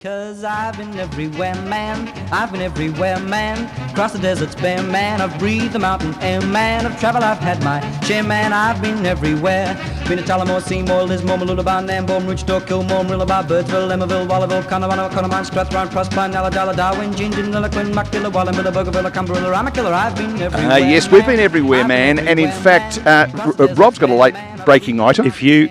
'Cause I've been everywhere, man. I've been everywhere, man. Across the deserts bare, man. I've breathed the mountain air, man. I've traveled, I've had my share, man. I've been everywhere. Been to Tullamore, Seymour, Lismore, Mooloolaba, Nambour, Roochdore, Kilmore, Marillaba, Birdsville, Emmaville, Wallabill, Connemara, Connemara, Strathrown, Proserpine, Ulladulla, Darwin, Gingin, Lilliquin, Muckdilla, Wallumbilla, Bougainville, Cumberland, Ramakilla. I've been everywhere. Yes, we've been everywhere, man. And in fact, Rob's got a late breaking item. If you,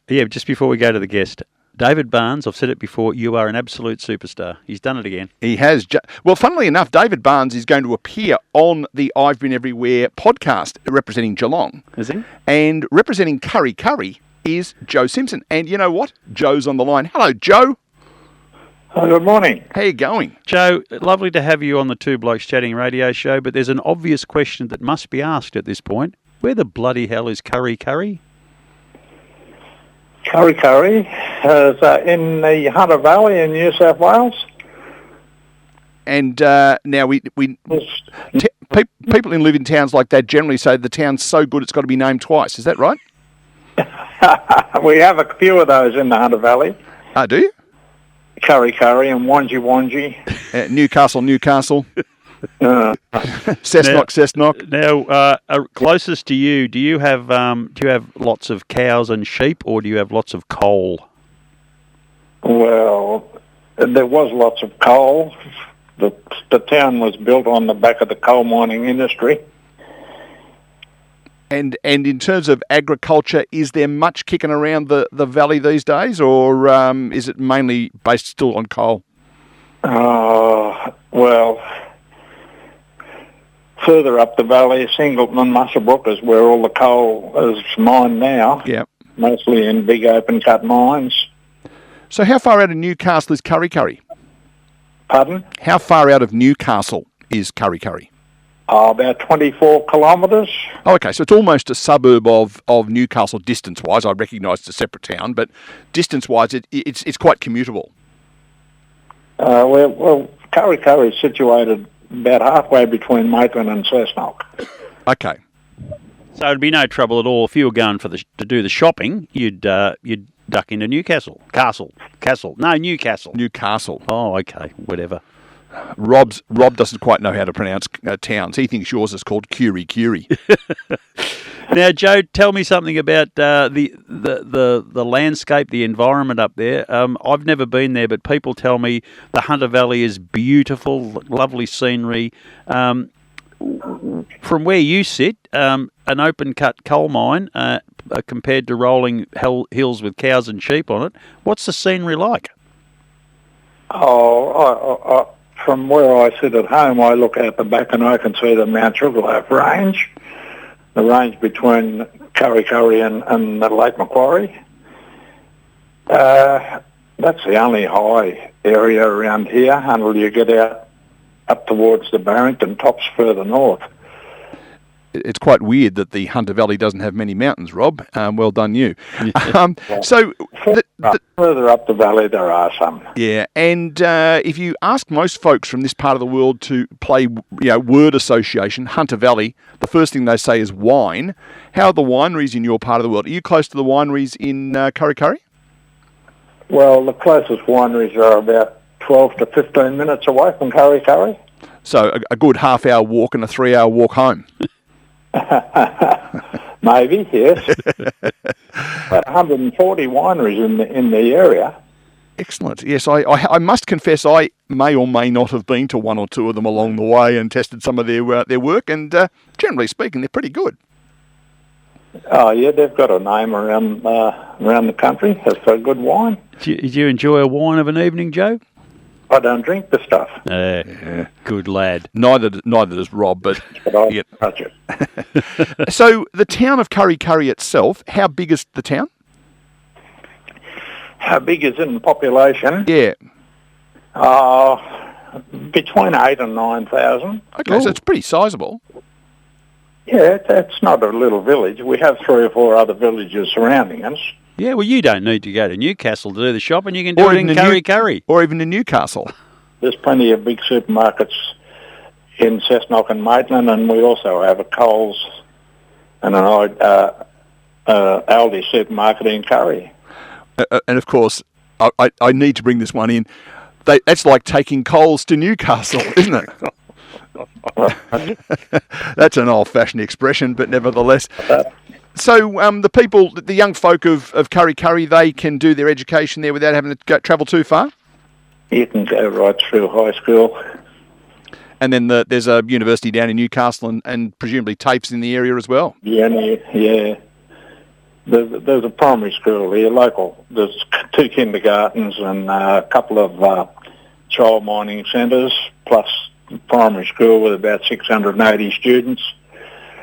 just before we go to the guest, David Barnes, I've said it before, you are an absolute superstar. He's done it again. He has. Well, funnily enough, David Barnes is going to appear on the I've Been Everywhere podcast representing Geelong. Is he? And representing Kurri is Joe Simpson. And you know what? Joe's on the line. Hello, Joe. Good morning. How you going? Joe, lovely to have you on the Two Blokes Chatting radio show, but there's an obvious question that must be asked at this point. Where the bloody hell is Kurri? Kurri is in the Hunter Valley in New South Wales. And now people who live in towns like that generally say the town's so good it's got to be named twice. Is that right? We have a few of those in the Hunter Valley. Do you? Kurri and Wanji. Newcastle. Cessnock. Now, closest to you, do you have lots of cows and sheep, or do you have lots of coal? Well, there was lots of coal. The town was built on the back of the coal mining industry. And in terms of agriculture, is there much kicking around the valley these days, or is it mainly based still on coal? Well, further up the valley, Singleton and Muswellbrook is where all the coal is mined now. Yeah. Mostly in big open cut mines. So how far out of Newcastle is Kurri? Pardon? How far out of Newcastle is Kurri? About 24 kilometres. Oh, okay, so it's almost a suburb of Newcastle distance-wise. I recognise it's a separate town, but distance-wise it's quite commutable. Well, Kurri is situated about halfway between Maitland and Cessnock. Okay. So it'd be no trouble at all if you were going to do the shopping. You'd duck into Newcastle. Newcastle. Newcastle. Oh, okay, whatever. Rob doesn't quite know how to pronounce towns. He thinks yours is called Kurri. Now, Joe, tell me something about the landscape, the environment up there. I've never been there, but people tell me the Hunter Valley is beautiful, lovely scenery. From where you sit, an open-cut coal mine compared to rolling hills with cows and sheep on it, what's the scenery like? From where I sit at home, I look out the back and I can see the Mount Sugarloaf Range, the range between Kurri and the Lake Macquarie. That's the only high area around here until you get out up towards the Barrington tops further north. It's quite weird that the Hunter Valley doesn't have many mountains, Rob. Well done you. Further up the valley there are some. Yeah, and if you ask most folks from this part of the world to play word association, Hunter Valley, the first thing they say is wine. How are the wineries in your part of the world? Are you close to the wineries in Kurri? Well, the closest wineries are about 12 to 15 minutes away from Kurri. So a good half-hour walk and a 3-hour walk home. Maybe, yes. About 140 wineries in the area. Excellent. Yes, I must confess I may or may not have been to one or two of them along the way and tested some of their work, and generally speaking, they're pretty good. Oh, yeah, they've got a name around the country as for good wine. Do you enjoy a wine of an evening, Joe? I don't drink the stuff. Yeah. Good lad. Neither does Rob, but I touch it. So the town of Kurri itself, how big is the town? How big is it in population? Yeah. Between 8,000 and 9,000. Okay, so it's pretty sizable. Yeah, it's not a little village. We have 3 or 4 other villages surrounding us. Yeah, well, you don't need to go to Newcastle to do the shopping. You can do it in Kurri. Or even in Newcastle. There's plenty of big supermarkets in Cessnock and Maitland, and we also have a Coles and an Aldi supermarket in Kurri. And of course, I need to bring this one in. That's like taking coals to Newcastle, isn't it? That's an old-fashioned expression, but nevertheless. So the young folk of Kurri, they can do their education there without having to travel too far? You can go right through high school. And then there's a university down in Newcastle and presumably TAFE's in the area as well. Yeah. There's a primary school here, local. There's 2 kindergartens and a couple of child mining centres, plus the primary school with about 680 students.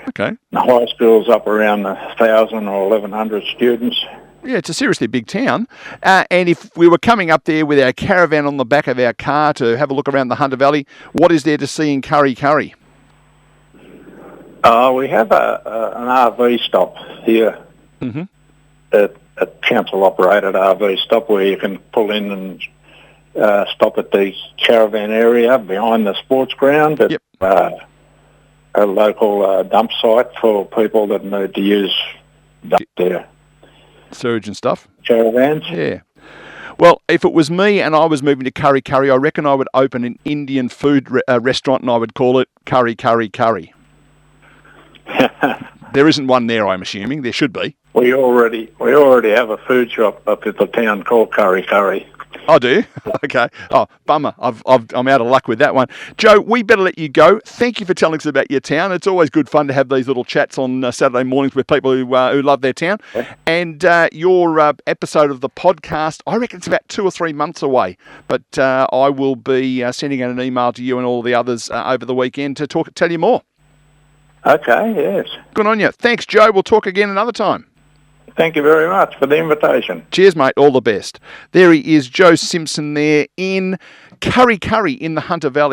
Okay. The high school's up around 1,000 or 1,100 students. Yeah, it's a seriously big town. And if we were coming up there with our caravan on the back of our car to have a look around the Hunter Valley, what is there to see in Kurri? We have an RV stop here. Mm-hmm. A council-operated RV stop where you can pull in and stop at the caravan area behind the sports ground. Yep. A local dump site for people that need to use their Surge and stuff. caravans. Yeah. Well, if it was me and I was moving to Kurri, I reckon I would open an Indian food restaurant and I would call it Kurri. There isn't one there, I'm assuming. There should be. We already have a food shop up at the town called Kurri. Oh, do you? Okay. Oh, bummer. I'm out of luck with that one. Joe, we better let you go. Thank you for telling us about your town. It's always good fun to have these little chats on Saturday mornings with people who love their town. And your episode of the podcast, I reckon it's about 2 or 3 months away. But I will be sending out an email to you and all the others over the weekend to tell you more. Okay, yes. Good on you. Thanks, Joe. We'll talk again another time. Thank you very much for the invitation. Cheers, mate. All the best. There he is, Joe Simpson there in Kurri in the Hunter Valley.